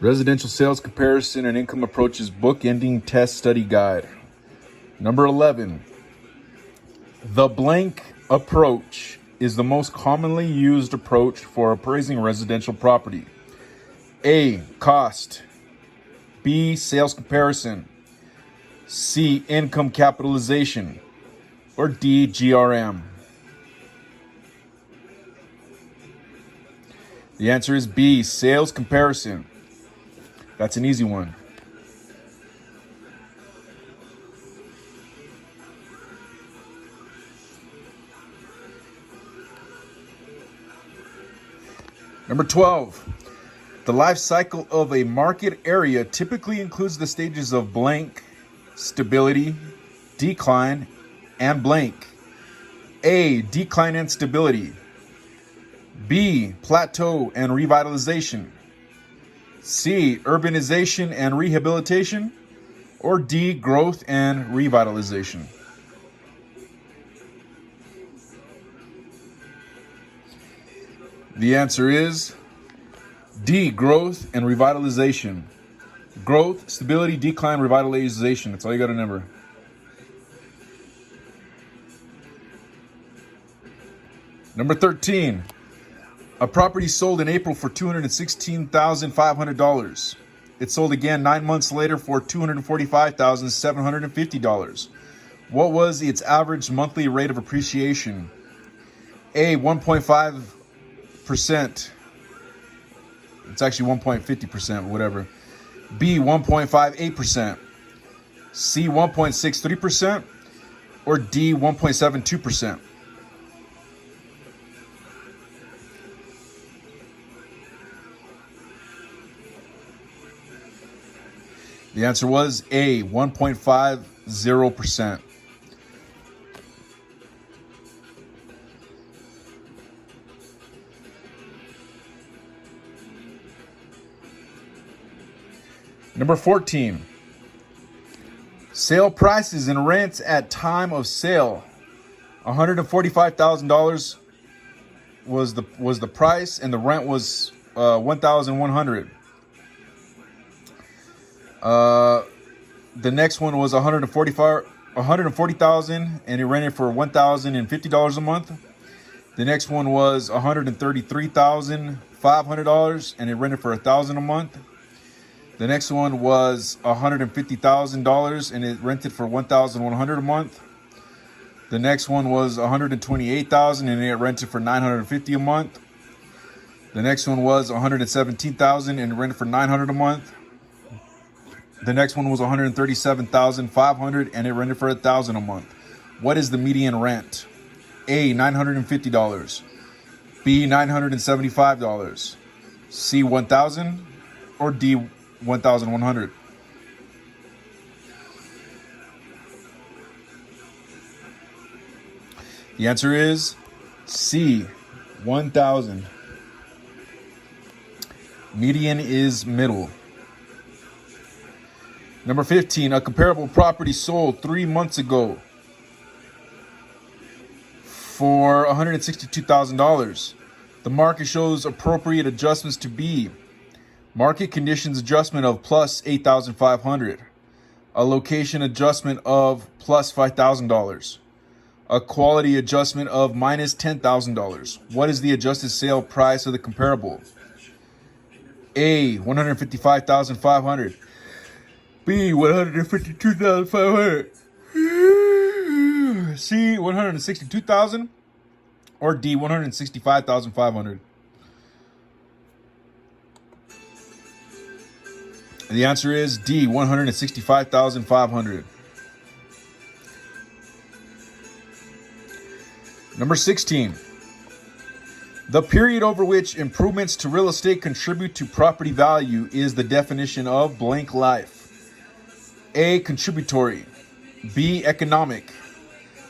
Residential Sales Comparison and Income Approaches Book Ending Test Study Guide. Number 11. The blank approach is the most commonly used approach for appraising residential property. A. Cost. B. Sales comparison. C. Income capitalization. Or D. GRM. The answer is B. Sales comparison. That's an easy one. Number 12. The life cycle of a market area typically includes the stages of blank, stability, decline, and blank. A. Decline and stability. B. Plateau and revitalization. C. Urbanization and rehabilitation. Or D. Growth and revitalization. The answer is D. Growth and revitalization. Growth, stability, decline, revitalization. That's all you got to remember. Number 13. A property sold in April for $216,500. It sold again 9 months later for $245,750. What was its average monthly rate of appreciation? A. 1.5%. It's actually 1.50%, whatever. B. 1.58%. C. 1.63%. Or D. 1.72%. The answer was A, 1.50%. Number 14. Sale prices and rents at time of sale. $145,000 was the price, and the rent was $1,100. The next one was $140,000, and it rented for $1,050 a month. The next one was $133,500, and it rented for $1,000 a month. The next one was $150,000, and it rented for $1,100 a month. The next one was $128,000, and it rented for $950 a month. The next one was $117,000, and it rented for $900 a month. The next one was $137,500, and it rented for $1,000 a month. What is the median rent? A, $950. B, $975. C, $1,000. Or D, $1,100. The answer is C, $1,000. Median is middle. Number 15, a comparable property sold 3 months ago for $162,000. The market shows appropriate adjustments to be market conditions adjustment of plus $8,500, a location adjustment of plus $5,000, a quality adjustment of minus $10,000. What is the adjusted sale price of the comparable? A, $155,500. B, $152,500. C, $162,000. Or D, $165,500. The answer is D, $165,500. Number 16. The period over which improvements to real estate contribute to property value is the definition of blank life. A, contributory. B, economic.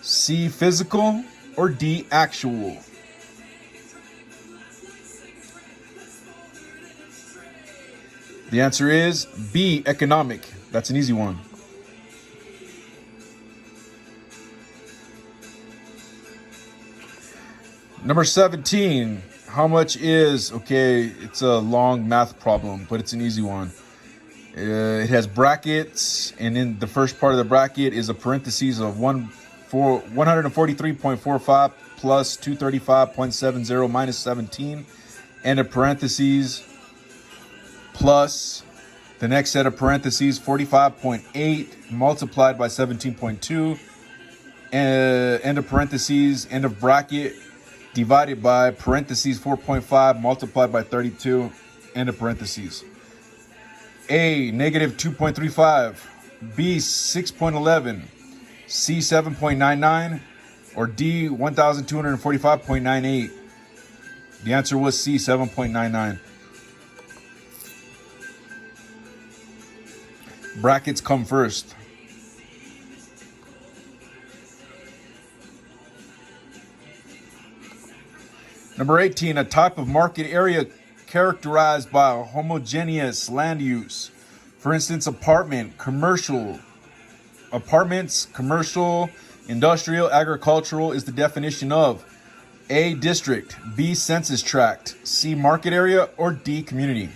C, physical. Or D, actual. The answer is B, economic. That's an easy one. Number 17. How much is, okay, it's a long math problem, but it's an easy one. It has brackets, and in the first part of the bracket is a parentheses of 143.45 plus 235.70 minus 17, and a parentheses plus the next set of parentheses 45.8 multiplied by 17.2, end of parentheses, end of bracket, divided by parentheses 4.5 multiplied by 32, end of parentheses. A, negative 2.35, B, 6.11, C, 7.99, or D, 1,245.98. The answer was C, 7.99. Brackets come first. Number 18, a type of market area characterized by a homogeneous land use. For instance, apartments, commercial, industrial, agricultural is the definition of A, district, B, census tract, C, market area, or D, community.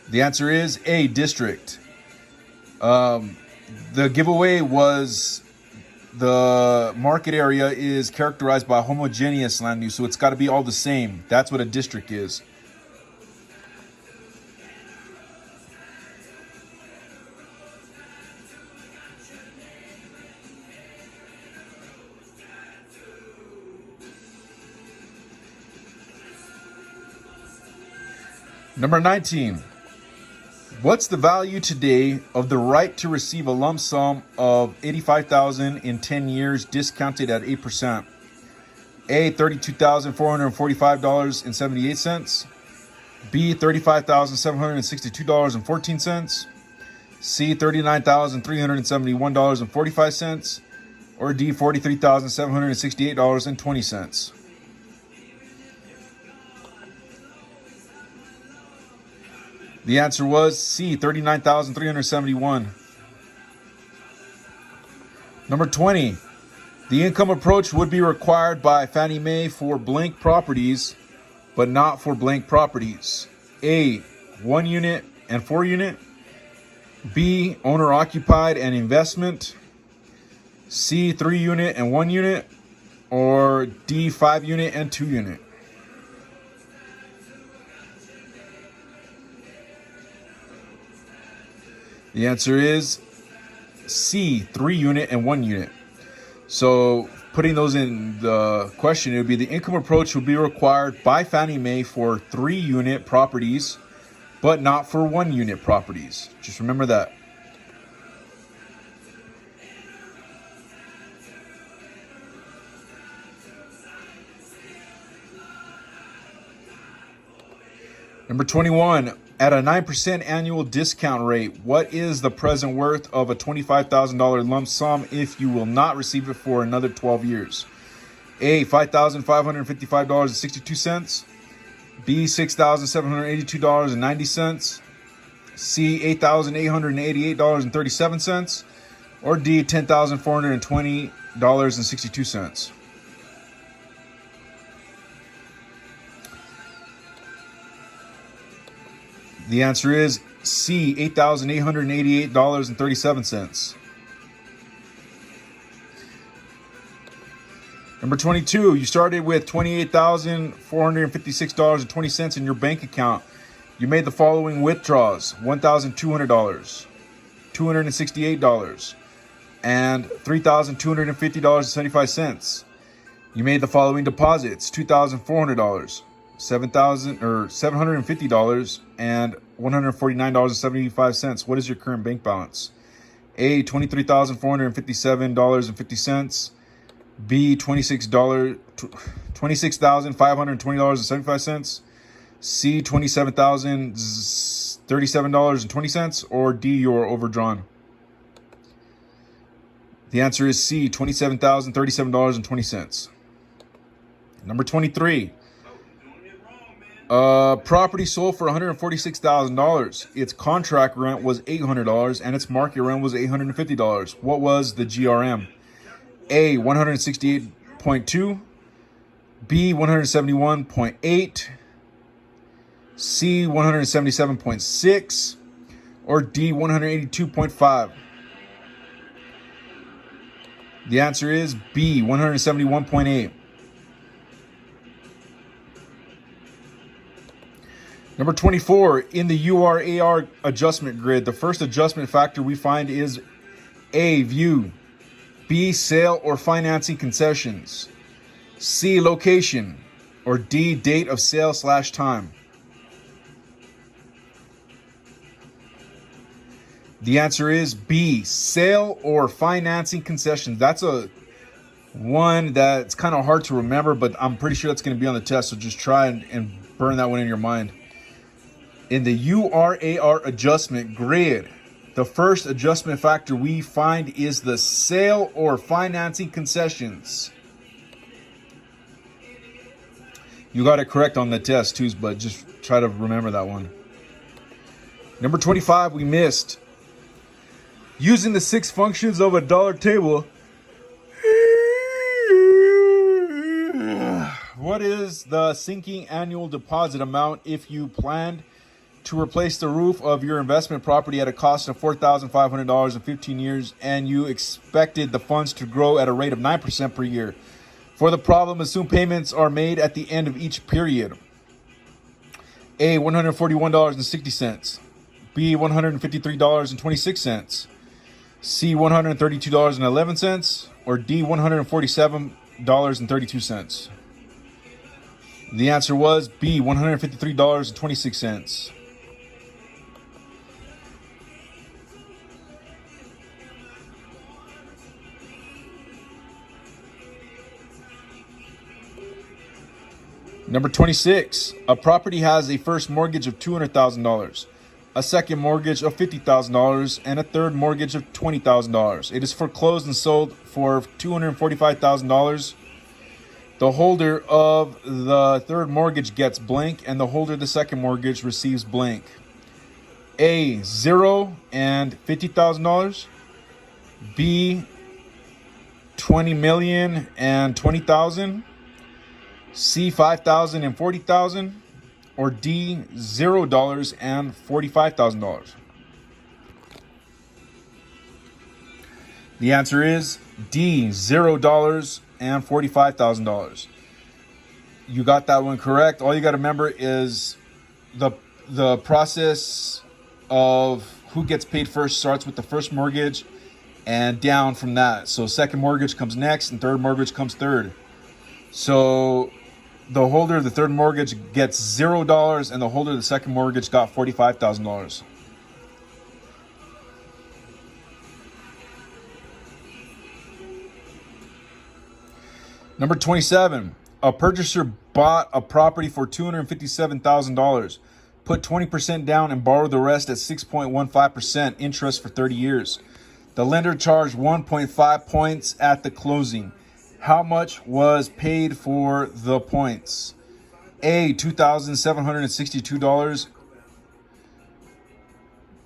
The answer is A, district. The giveaway was the market area is characterized by homogeneous land use, so it's got to be all the same. That's what a district is. Number 19. What's the value today of the right to receive a lump sum of $85,000 in 10 years discounted at 8%? A, $32,445.78. B, $35,762.14. C, $39,371.45. Or D, $43,768.20. The answer was C, $39,371. Number 20. The income approach would be required by Fannie Mae for blank properties, but not for blank properties. A, 1 unit and 4 unit. B, owner occupied and investment. C, 3 unit and 1 unit. Or D, 5 unit and 2 unit. The answer is C, 3 unit and 1 unit. So putting those in the question, it would be the income approach would be required by Fannie Mae for 3 unit properties, but not for 1 unit properties. Just remember that. Number 21. At a 9% annual discount rate, what is the present worth of a $25,000 lump sum if you will not receive it for another 12 years? A, $5,555.62. B, $6,782.90. C, $8,888.37. Or D, $10,420.62. The answer is C, $8,888.37. Number 22, you started with $28,456.20 in your bank account. You made the following withdrawals: $1,200, $268, and $3,250.75. You made the following deposits: $2,400, $750 and $149.75. What is your current bank balance? A, $23,457.50. B, $26,520.75. C, $27,037.20. Or D, you're overdrawn. The answer is C, $27,037.20. Number 23. Property sold for $146,000. Its contract rent was $800 and its market rent was $850. What was the GRM? A, 168.2. B, 171.8, C, 177.6, or D, 182.5? The answer is B, 171.8. Number 24, in the URAR adjustment grid, the first adjustment factor we find is A, view, B, sale or financing concessions, C, location, or D, date of sale / time. The answer is B, sale or financing concessions. That's a one that's kind of hard to remember, but I'm pretty sure that's going to be on the test, so just try and burn that one in your mind. In the URAR adjustment grid, the first adjustment factor we find is the sale or financing concessions. You got it correct on the test too, but just try to remember that one. Number 25, we missed. Using the 6 functions of a dollar table, what is the sinking annual deposit amount if you planned to replace the roof of your investment property at a cost of $4,500 in 15 years and you expected the funds to grow at a rate of 9% per year? For the problem, assume payments are made at the end of each period. A, $141.60. B, $153.26. C, $132.11. Or D, $147.32. The answer was B, $153.26. Number 26, a property has a first mortgage of $200,000, a second mortgage of $50,000, and a third mortgage of $20,000. It is foreclosed and sold for $245,000. The holder of the third mortgage gets blank, and the holder of the second mortgage receives blank. A, $0 and $50,000. B, $20 million and $20,000. C, $5,000 and $40,000, or D, $0 and $45,000. The answer is D, $0 and $45,000. You got that one correct. All you got to remember is the process of who gets paid first starts with the first mortgage and down from that. So second mortgage comes next and third mortgage comes third. So the holder of the third mortgage gets $0 and the holder of the second mortgage got $45,000. Number 27, a purchaser bought a property for $257,000, put 20% down and borrowed the rest at 6.15% interest for 30 years. The lender charged 1.5 points at the closing. How much was paid for the points? A, $2,762.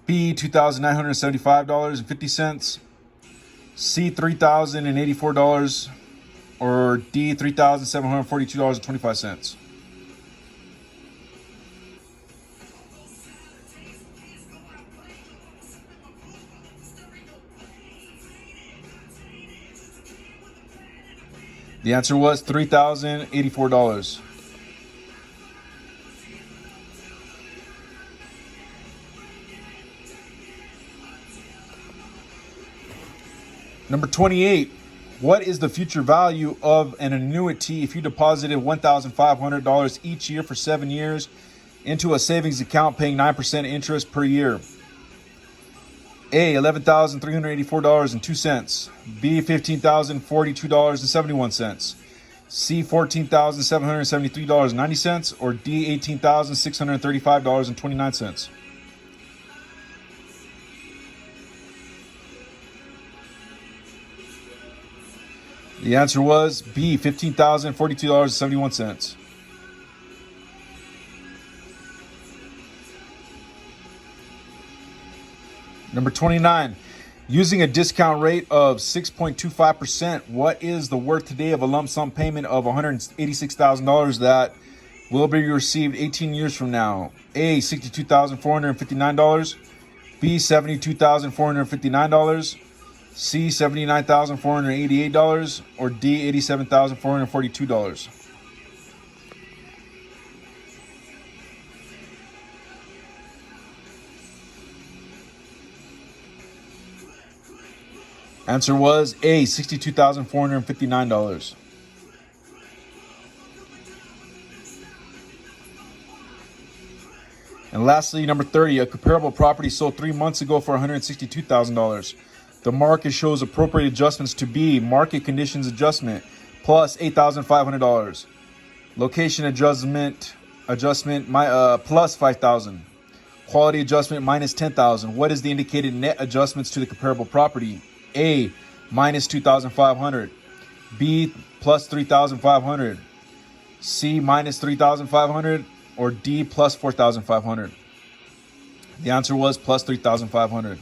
B, $2,975.50. C, $3,084. Or D, $3,742.25. The answer was $3,084. Number 28. What is the future value of an annuity if you deposited $1,500 each year for 7 years into a savings account paying 9% interest per year? A, $11,384.02. B, $15,042.71. C, $14,773.90. Or D, $18,635.29. The answer was B, $15,042.71. Number 29. Using a discount rate of 6.25%, what is the worth today of a lump sum payment of $186,000 that will be received 18 years from now? A, $62,459. B, $72,459. C, $79,488. Or D, $87,442. Answer was A, $62,459. And lastly, number 30, a comparable property sold 3 months ago for $162,000. The market shows appropriate adjustments to be market conditions adjustment plus $8,500. Location adjustment plus $5,000. Quality adjustment minus $10,000. What is the indicated net adjustments to the comparable property? A, minus $2,500. B, plus $3,500. C, minus $3,500. Or D, plus $4,500. The answer was plus $3,500.